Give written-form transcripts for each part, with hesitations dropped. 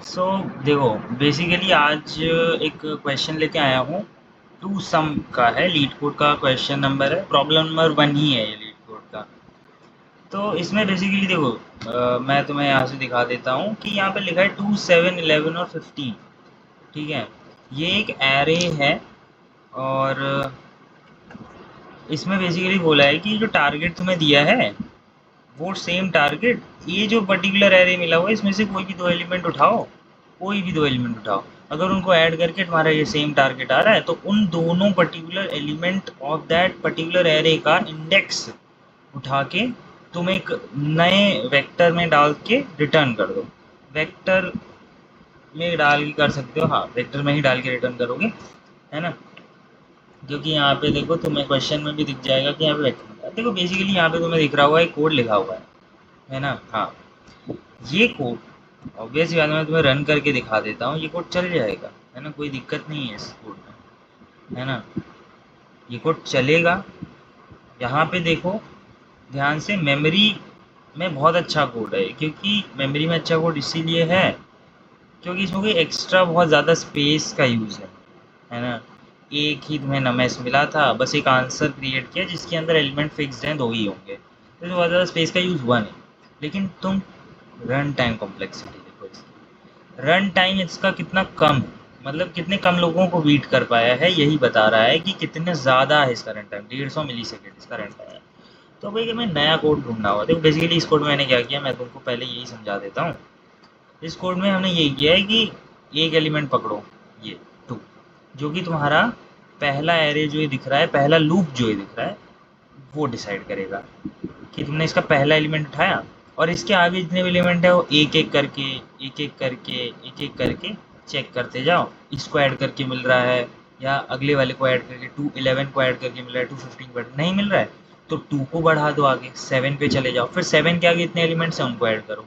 सो देखो, बेसिकली आज एक क्वेश्चन लेके आया हूँ। टू सम का है, लीड कोड का क्वेश्चन नंबर है, प्रॉब्लम नंबर 1 ही है ये लीड कोड का। तो इसमें बेसिकली देखो, मैं तुम्हें यहाँ से दिखा देता हूँ कि यहाँ पे लिखा है 2, 7, 11 और 15। ठीक है, ये एक एरे है। और इसमें बेसिकली बोला है कि जो टारगेट तुम्हें दिया है वो सेम टारगेट, ये जो पर्टिकुलर एरे मिला हुआ है इसमें से कोई भी दो एलिमेंट उठाओ, कोई भी दो एलिमेंट उठाओ। अगर उनको ऐड करके तुम्हारा ये सेम टारगेट आ रहा है तो उन दोनों particular element of that particular array का इंडेक्स उठा के तुम एक नए वेक्टर में डाल के रिटर्न कर दो। वेक्टर में डाल के कर सकते हो, हाँ वेक्टर में ही डाल के रिटर्न करोगे, है ना। क्योंकि यहाँ पे देखो तुम्हें क्वेश्चन में भी दिख जाएगा कि यहाँ पे वेक्टर देखो, बेसिकली यहाँ पे तुम्हें दिख रहा हुआ है कोड लिखा हुआ है ना। हाँ, ये कोड ऑब्वियसली बात है, मैं तुम्हें रन करके दिखा देता हूँ, ये कोड चल जाएगा, है ना, कोई दिक्कत नहीं है इस कोड में, है ना, ये कोड चलेगा। यहाँ पे देखो ध्यान से, मेमोरी में बहुत अच्छा कोड है, क्योंकि मेमोरी में अच्छा कोड इसीलिए है क्योंकि इसमें कोई एक्स्ट्रा बहुत ज़्यादा स्पेस का यूज़ है ना। एक ही तुम्हें नमेस मिला था, बस एक आंसर क्रिएट किया जिसके अंदर एलिमेंट फिक्स्ड हैं, दो ही होंगे, तो इसमें बहुत ज़्यादा स्पेस का यूज़ हुआ नहीं। लेकिन तुम रन टाइम कॉम्प्लेक्सिटी देखो, इसकी रन टाइम इसका कितना कम है, मतलब कितने कम लोगों को बीट कर पाया है, यही बता रहा है कि कितने ज़्यादा है इसका रन टाइम। 150 मिली सेकेंड इसका रन टाइम है। तो भाई हमें नया कोड ढूंढना होगा। देखो बेसिकली इस कोड में मैंने क्या किया, मैं तुमको पहले यही समझा देता हूँ। इस कोड में हमने यही किया है कि एक एलिमेंट पकड़ो, ये 2, जो कि तुम्हारा पहला एरे जो ये दिख रहा है, पहला लूप जो ये दिख रहा है, वो डिसाइड करेगा कि तुमने इसका पहला एलिमेंट उठाया, और इसके आगे जितने भी एलिमेंट है वो एक एक करके एक एक करके एक एक करके चेक करते जाओ। इसको ऐड करके मिल रहा है, या अगले वाले को ऐड करके 211 को ऐड करके मिल रहा है, 215 को नहीं मिल रहा है तो 2 को बढ़ा दो, आगे 7 पे चले जाओ, फिर 7 के आगे इतने एलिमेंट्स हैं उनको ऐड करो,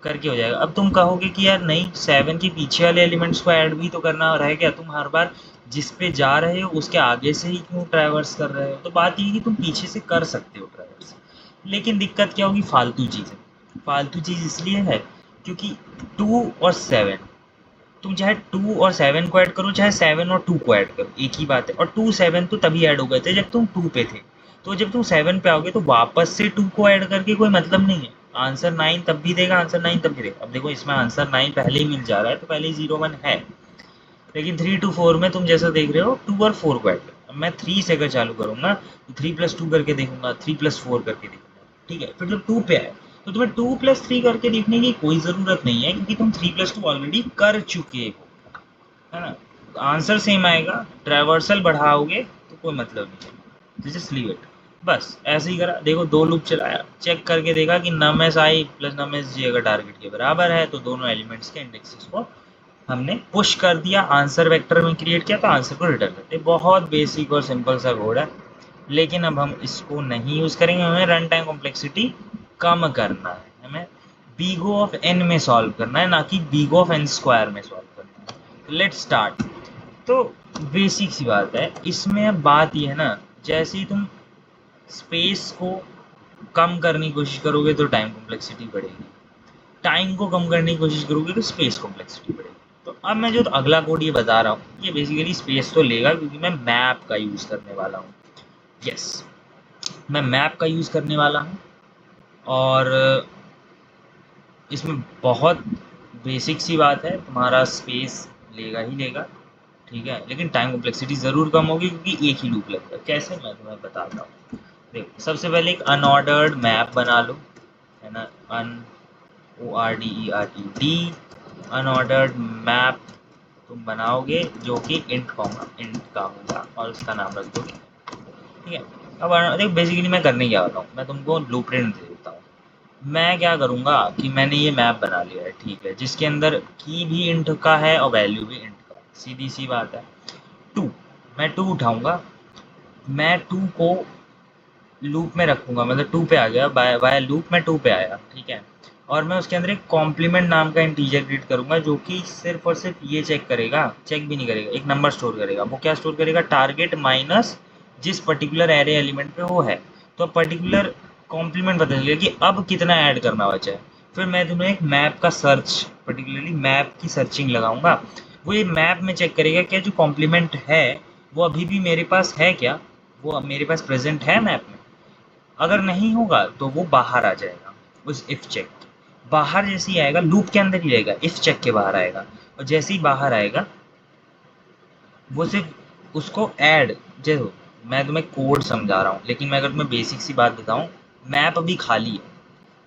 करके हो जाएगा। अब तुम कहोगे कि यार नहीं, 7 के पीछे वाले एलिमेंट्स को ऐड भी तो करना रह गया, तुम हर बार जिस पे जा रहे हो उसके आगे से ही क्यों ट्रैवर्स कर रहे हो। तो बात ये है कि तुम पीछे से कर सकते हो ट्रैवर्स, लेकिन दिक्कत क्या होगी, फालतू चीज़ है। फालतू चीज़ इसलिए है क्योंकि 2 और 7, तुम चाहे 2 और 7 को ऐड करो, चाहे 7 और 2 को ऐड करो, एक ही बात है। और 2 7 तो तभी ऐड हो गए थे जब तुम 2 पे थे, तो जब तुम 7 पे आओगे तो वापस से 2 को ऐड करके कोई मतलब नहीं है। आंसर 9 तब भी देगा, आंसर 9 तब भी देगा। अब देखो इसमें आंसर 9 पहले ही मिल जा रहा है तो पहले ही 0 1 है, लेकिन 3 to 4 में तुम जैसा देख रहे हो 2 और 4 को ऐड करो। अब मैं 3 से अगर चालू करूँगा तो 3 + 2 करके देखूंगा, 3 + 4 करके देखूंगा, ठीक है। फिर जब 2 पे आए तो तुम्हें 2 + 3 करके देखने की कोई ज़रूरत नहीं है, क्योंकि तुम 3 + 2 ऑलरेडी कर चुके हो, है ना। आंसर सेम आएगा, ट्रैवर्सल बढ़ाओगे तो कोई मतलब नहीं है, जस्ट लीव इट। बस ऐसे ही करा, देखो 2 लूप चलाया, चेक करके देखा कि nums i plus nums j अगर टारगेट के बराबर है तो दोनों एलिमेंट्स के इंडेक्सेस को हमने पुश कर दिया, आंसर वेक्टर में क्रिएट किया तो आंसर को रिटर्न करते। बहुत बेसिक और सिंपल सा कोड है, लेकिन अब हम इसको नहीं यूज़ करेंगे। हमें रन टाइम कॉम्प्लेक्सिटी कम करना है, हमें बीगो ऑफ एन में सॉल्व करना है, ना कि बीगो ऑफ एन स्क्वायर में सॉल्व करना है। Let's start. तो बेसिक सी बात है इसमें। अब बात ये है ना, जैसे ही तुम स्पेस को कम करने की कोशिश करोगे तो टाइम कॉम्प्लेक्सिटी बढ़ेगी, टाइम को कम करने की कोशिश करोगे तो स्पेस कॉम्प्लेक्सिटी बढ़ेगी। तो अब मैं जो अगला कोड ये बता रहा हूँ ये बेसिकली स्पेस तो लेगा, क्योंकि मैं मैप का यूज़ करने वाला हूँ। यस, मैं मैप का यूज़ करने वाला हूँ, और इसमें बहुत बेसिक सी बात है, तुम्हारा स्पेस लेगा ही लेगा, ठीक है, लेकिन टाइम कॉम्प्लेक्सिटी ज़रूर कम होगी क्योंकि एक ही लूप लगता है। कैसे, मैं तुम्हें बताता हूँ। देखो सबसे पहले एक अनऑर्डर्ड मैप बना लो, है ना, ORDERED अनऑर्डर्ड मैप तुम बनाओगे जो कि इंट का होगा और उसका नाम रख दोगे, ठीक है। अब देखो बेसिकली मैं करने क्या वाला हूँ, मैं तुमको ब्लूप्रिंट दे देता हूँ। मैं क्या करूँगा कि मैंने ये मैप बना लिया है, ठीक है, जिसके अंदर की भी इंट का है और वैल्यू भी इंट का है, सीधी सी बात है। 2, मैं 2 उठाऊँगा, मैं 2 को लूप में रखूँगा, मतलब 2 पे आ गया, बाय लूप में 2 पे आया, ठीक है। और मैं उसके अंदर एक कॉम्प्लीमेंट नाम का इंटीजर क्रिएट करूँगा जो कि सिर्फ और सिर्फ ये चेक करेगा, चेक भी नहीं करेगा, एक नंबर स्टोर करेगा। वो क्या स्टोर करेगा, टारगेट माइनस जिस पर्टिकुलर एरे एलिमेंट पे वो है। तो पर्टिकुलर कॉम्प्लीमेंट बता देगा कि अब कितना ऐड करना बचा है। फिर मैं तुम्हें एक मैप का सर्च पर्टिकुलरली मैप की सर्चिंग लगाऊंगा, वो ये मैप में चेक करेगा क्या जो कॉम्प्लीमेंट है वो अभी भी मेरे पास है क्या, वो मेरे पास प्रेजेंट है मैप में। अगर नहीं होगा तो वो बाहर आ जाएगा उस इफ चेक के। बाहर जैसे ही आएगा, लूप के अंदर ही रहेगा, इफ चेक के बाहर आएगा, और जैसे ही बाहर आएगा वो सिर्फ उसको ऐड, जो मैं तुम्हें कोड समझा रहा हूँ, लेकिन मैं अगर तुम्हें बेसिक सी बात बताऊँ, मैप अभी खाली है,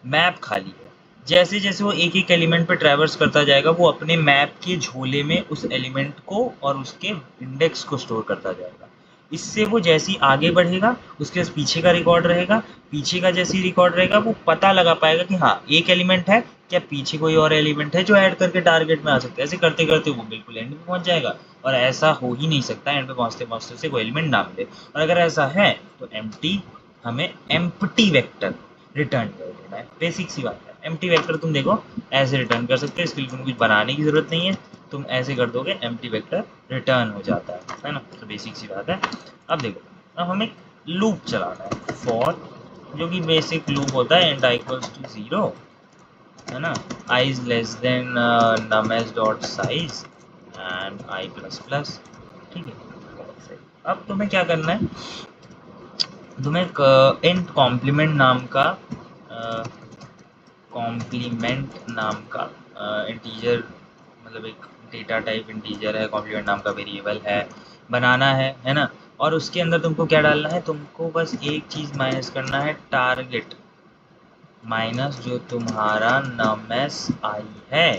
मैप खाली है। जैसे जैसे वो एक एक एलिमेंट पे ट्रैवर्स करता जाएगा वो अपने मैप के झोले में उस एलिमेंट को और उसके इंडेक्स को स्टोर करता जाएगा। इससे वो जैसे ही आगे बढ़ेगा उसके पास पीछे का रिकॉर्ड रहेगा, पीछे का जैसे ही रिकॉर्ड रहेगा वो पता लगा पाएगा कि हाँ एक एलिमेंट है, क्या पीछे कोई और एलिमेंट है जो ऐड करके टारगेट में आ सकता है। ऐसे करते करते वो बिल्कुल एंड में पहुंच जाएगा, और ऐसा हो ही नहीं सकता एंड पे पहुंचते पहुंचते उसे कोई एलिमेंट ना मिले। और अगर ऐसा है तो एम्प्टी, हमें एम्प्टी वेक्टर रिटर्न कर देना है। बेसिक सी बात है, एम्प्टी वेक्टर तुम देखो ऐसे रिटर्न कर सकते हो, इसके लिए तुम कुछ बनाने की ज़रूरत नहीं है, तुम ऐसे कर दोगे एम्प्टी वेक्टर रिटर्न हो जाता है ना। तो बेसिक सी बात है। अब देखो, अब हमें लूप चलाना है, फॉर, जो कि बेसिक लूप होता है एंड आई इक्वल्स टू 0, है ना, i is less than nums dot size and i plus plus, ठीक है। अब तुम्हें क्या करना है, तुम्हें इंट कॉम्प्लीमेंट नाम का इंटीजर, मतलब एक डेटा टाइप इंटीजर है, कॉम्प्लीमेंट नाम का वेरिएबल है, बनाना है ना। और उसके अंदर तुमको क्या डालना है, तुमको बस एक चीज़ माइनस करना है, टारगेट माइनस जो तुम्हारा नमेस आई है,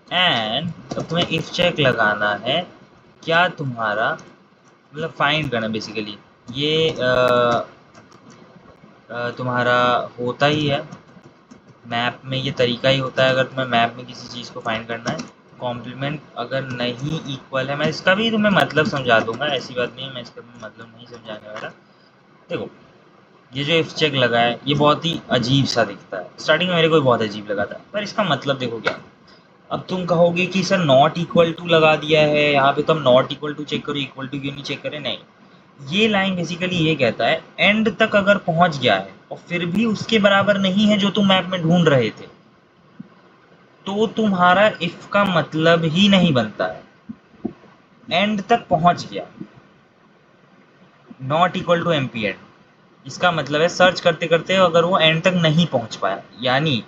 एंड अब तुम्हें इफ चेक लगाना है क्या तुम्हारा, मतलब फाइंड करना बेसिकली ये तुम्हारा होता ही है मैप में, ये तरीका ही होता है अगर तुम्हें मैप में किसी चीज़ को फाइंड करना है। कॉम्प्लीमेंट अगर नहीं इक्वल है, मैं इसका भी तुम्हें मतलब समझा दूंगा, ऐसी बात नहीं है मैं इसका भी मतलब नहीं समझाने वाला। देखो, ये जो इफ चेक लगा है ये बहुत ही अजीब सा दिखता है, स्टार्टिंग में मेरे को भी बहुत अजीब लगा था, पर इसका मतलब देखो क्या। अब तुम कहोगे कि सर नॉट इक्वल टू लगा दिया है यहाँ पे, तो हम नॉट इक्वल टू चेक करो, इक्वल टू क्यों नहीं चेक करें। नहीं, ये लाइन बेसिकली ये कहता है एंड तक अगर पहुंच गया है और फिर भी उसके बराबर नहीं है जो तुम मैप में ढूंढ रहे थे, तो तुम्हारा इफ का मतलब ही नहीं बनता है। एंड तक पहुंच गया, not equal to MP and, इसका मतलब है सर्च करते करते अगर वो एंड तक नहीं पहुंच पाया, यानी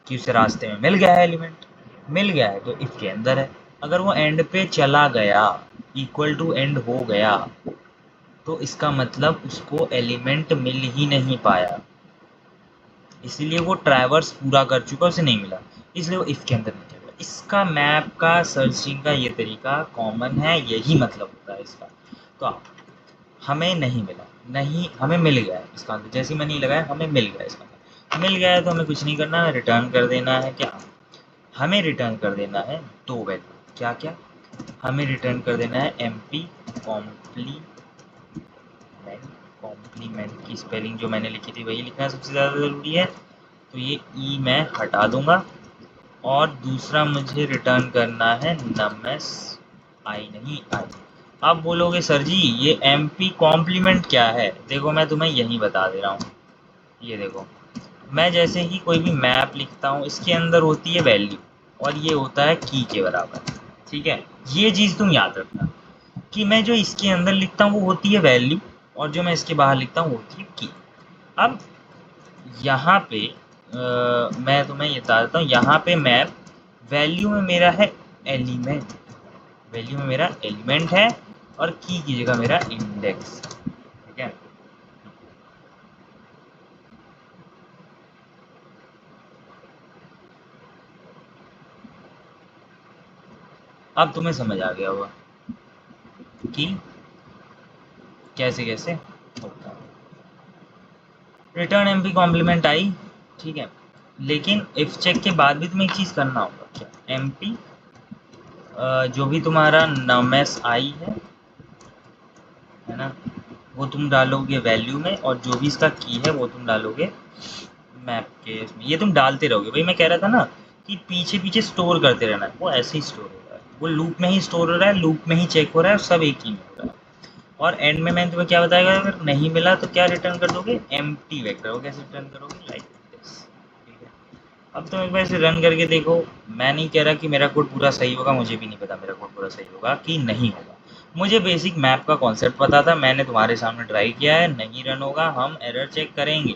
कि उसे रास्ते में मिल गया है एलिमेंट, मिल गया है तो इफ के अंदर है। अगर वो एंड पे चला गया, इक्वल टू एंड हो गया, तो इसका मतलब उसको एलिमेंट मिल ही नहीं पाया, इसलिए वो ट्रैवर्स पूरा कर चुका, उसे नहीं मिला, इसलिए वो इफ के अंदर नहीं चला। इसका मैप का सर्चिंग का ये तरीका कॉमन है, यही मतलब होता है इसका। तो आप, हमें नहीं मिला, नहीं हमें मिल गया है, इसका मतलब जैसे ही मैं नहीं लगाया हमें मिल गया, इसका मतलब मिल गया है तो हमें कुछ नहीं करना है, रिटर्न कर देना है क्या, हमें रिटर्न कर देना है दो वैल्यू, क्या क्या, हमें रिटर्न कर देना है एम पी कॉम्प्लीमेंट की स्पेलिंग जो मैंने लिखी थी वही लिखना सबसे ज़्यादा ज़रूरी है, तो ये ई मैं हटा दूंगा। और दूसरा मुझे रिटर्न करना है नमस आई, नहीं आई। आप बोलोगे सर जी ये एम पी कॉम्प्लीमेंट क्या है, देखो मैं तुम्हें यही बता दे रहा हूँ। ये देखो, मैं जैसे ही कोई भी मैप लिखता हूँ इसके अंदर होती है वैल्यू, और ये होता है की के बराबर, ठीक है। ये चीज़ तुम याद रखना कि मैं जो इसके अंदर लिखता हूँ वो होती है वैल्यू, और जो मैं इसके बाहर लिखता हूँ वो होती है की। अब यहाँ पे मैं तुम्हें ये बता देता हूँ, यहाँ पे मैप वैल्यू में मेरा है एलिमेंट, वैल्यू में मेरा एलिमेंट है, और की जगह मेरा इंडेक्स, ठीक है। अब तुम्हें समझ आ गया होगा कि कैसे कैसे होता है। Return M P complement I, ठीक है, लेकिन इफ चेक के बाद भी तुम्हें एक चीज़ करना होगा, क्या, एम पी जो भी तुम्हारा नमेस आई है ना, वो तुम डालोगे वैल्यू में, और जो भी इसका की है वो तुम डालोगे मैप के इसमें। ये तुम डालते रहोगे, भाई मैं कह रहा था ना कि पीछे पीछे स्टोर करते रहना है, वो ऐसे ही स्टोर हो रहा है, वो लूप में ही स्टोर हो रहा है, लूप में ही चेक हो रहा है, सब एक ही में हो रहा है। और एंड में मैंने तुम्हें क्या बताया, अगर नहीं मिला तो क्या रिटर्न कर दोगे, एम्प्टी वेक्टर। वो कैसे रिटर्न करोगे, लाइक दिस, ठीक है। अब तुम एक बार इसे रन करके देखो। मैं नहीं कह रहा कि मेरा कोड पूरा सही होगा, मुझे भी नहीं पता मेरा कोड पूरा सही होगा कि नहीं होगा। मुझे बेसिक मैप का कॉन्सेप्ट पता था, मैंने तुम्हारे सामने ट्राई किया है। नहीं रन होगा, हम एरर चेक करेंगे।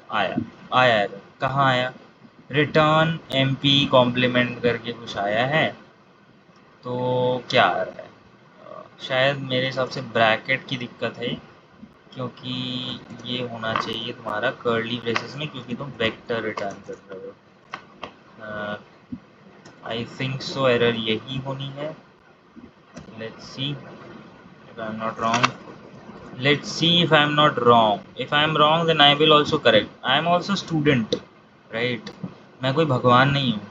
आया, आया एरर। कहाँ आया? रिटर्न एमपी कॉम्प्लीमेंट करके कुछ आया है। तो क्या आ रहा है? शायद मेरे हिसाब से ब्रैकेट की दिक्कत है, क्योंकि ये होना चाहिए तुम्हारा कर्ली ब्रेसेस में, क्योंकि तुम वेक्टर रिटर्न कर रहे हो। आई थिंक सो एरर यही होनी है। Let's see if I am not wrong. Let's see if I am not wrong. If I am wrong then I will also correct. I am also student, right? मैं कोई भगवान नहीं हूँ।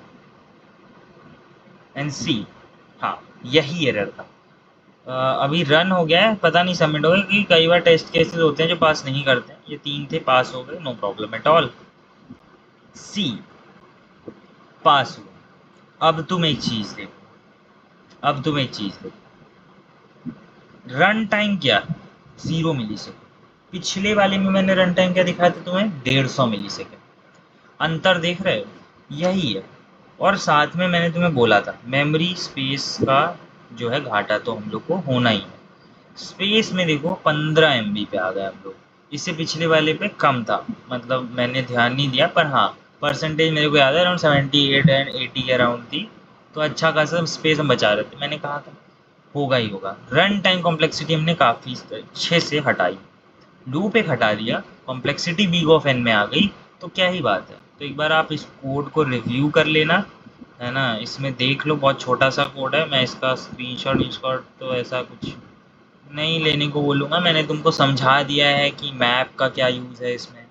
And सी, हाँ, यही एरर था। अभी रन हो गया है, पता नहीं सबमिट हो गया, क्योंकि कई बार टेस्ट केसेस होते हैं जो पास नहीं करते हैं। ये 3 थे, पास हो गए, नो प्रॉब्लम एट ऑल। सी पास हुआ। अब तुम एक चीज़ देखो, अब तुम एक चीज़ देखो, रन टाइम क्या है? 0 मिली सेकेंड। पिछले वाले में मैंने रन टाइम क्या दिखाया था तुम्हें? 150 मिली सेकेंड। अंतर देख रहे हो? यही है। और साथ में मैंने तुम्हें बोला था मेमोरी स्पेस का जो है घाटा तो हम लोग को होना ही है। स्पेस में देखो 15 MB पे आ गए हम लोग। इससे पिछले वाले पे कम था, मतलब मैंने ध्यान नहीं दिया, पर हाँ परसेंटेज मेरे को याद है अराउंड 78 एंड 80 के अराउंड थी। तो अच्छा खासा स्पेस हम बचा रहे थे। मैंने कहा था होगा ही होगा। रन टाइम कॉम्प्लेक्सिटी हमने काफ़ी अच्छे से हटाई। लूप एक हटा दिया, कॉम्प्लेक्सिटी बिग ऑफ एन में आ गई। तो क्या ही बात है। तो एक बार आप इस कोड को रिव्यू कर लेना, है ना? इसमें देख लो, बहुत छोटा सा कोड है। मैं इसका स्क्रीनशॉट तो ऐसा कुछ नहीं लेने को बोलूँगा। मैंने तुमको समझा दिया है कि मैप का क्या यूज़ है इसमें।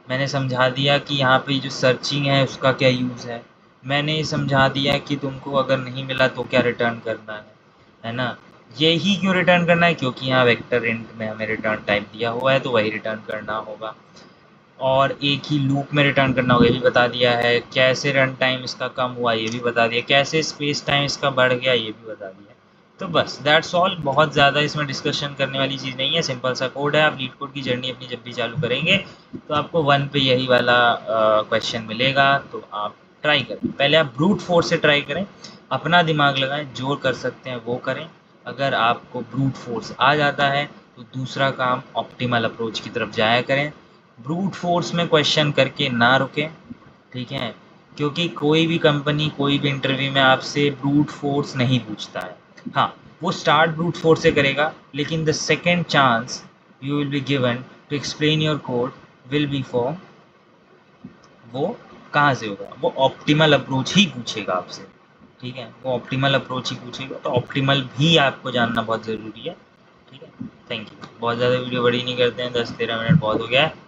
मैंने समझा दिया कि यहाँ पे जो सर्चिंग है उसका क्या यूज़ है। मैंने ये समझा दिया कि तुमको अगर नहीं मिला तो क्या रिटर्न करना है ना? यही क्यों रिटर्न करना है? क्योंकि यहाँ वेक्टर इंट में हमें रिटर्न टाइप दिया हुआ है, तो वही रिटर्न करना होगा। और एक ही लूप में रिटर्न करना होगा, ये भी बता दिया है। कैसे रन टाइम इसका कम हुआ, ये भी बता दिया। कैसे स्पेस टाइम इसका बढ़ गया, ये भी बता दिया। तो बस दैट्स ऑल। बहुत ज़्यादा इसमें डिस्कशन करने वाली चीज़ नहीं है, सिंपल सा कोड है। आप लीड कोड की जर्नी अपनी जब भी चालू करेंगे तो आपको 1 पे यही वाला क्वेश्चन मिलेगा। तो आप ट्राई करें, पहले आप ब्रूट फोर्स से ट्राई करें, अपना दिमाग लगाएं, जो कर सकते हैं वो करें। अगर आपको ब्रूट फोर्स आ जाता है तो दूसरा काम ऑप्टिमल अप्रोच की तरफ जाया करें। ब्रूट फोर्स में क्वेश्चन करके ना रुकें, ठीक है? क्योंकि कोई भी कंपनी कोई भी इंटरव्यू में आपसे ब्रूट फोर्स नहीं पूछता है। हाँ, वो स्टार्ट ब्रूट फोर्स से करेगा, लेकिन the second chance you will be given to explain your code will be for, वो कहाँ से होगा? वो ऑप्टिमल अप्रोच ही पूछेगा आपसे, ठीक है? वो ऑप्टिमल अप्रोच ही पूछेगा। तो ऑप्टिमल भी आपको जानना बहुत ज़रूरी है, ठीक है? Thank you. बहुत ज़्यादा वीडियो बड़ी नहीं करते हैं, 10-13 मिनट बहुत हो गया है।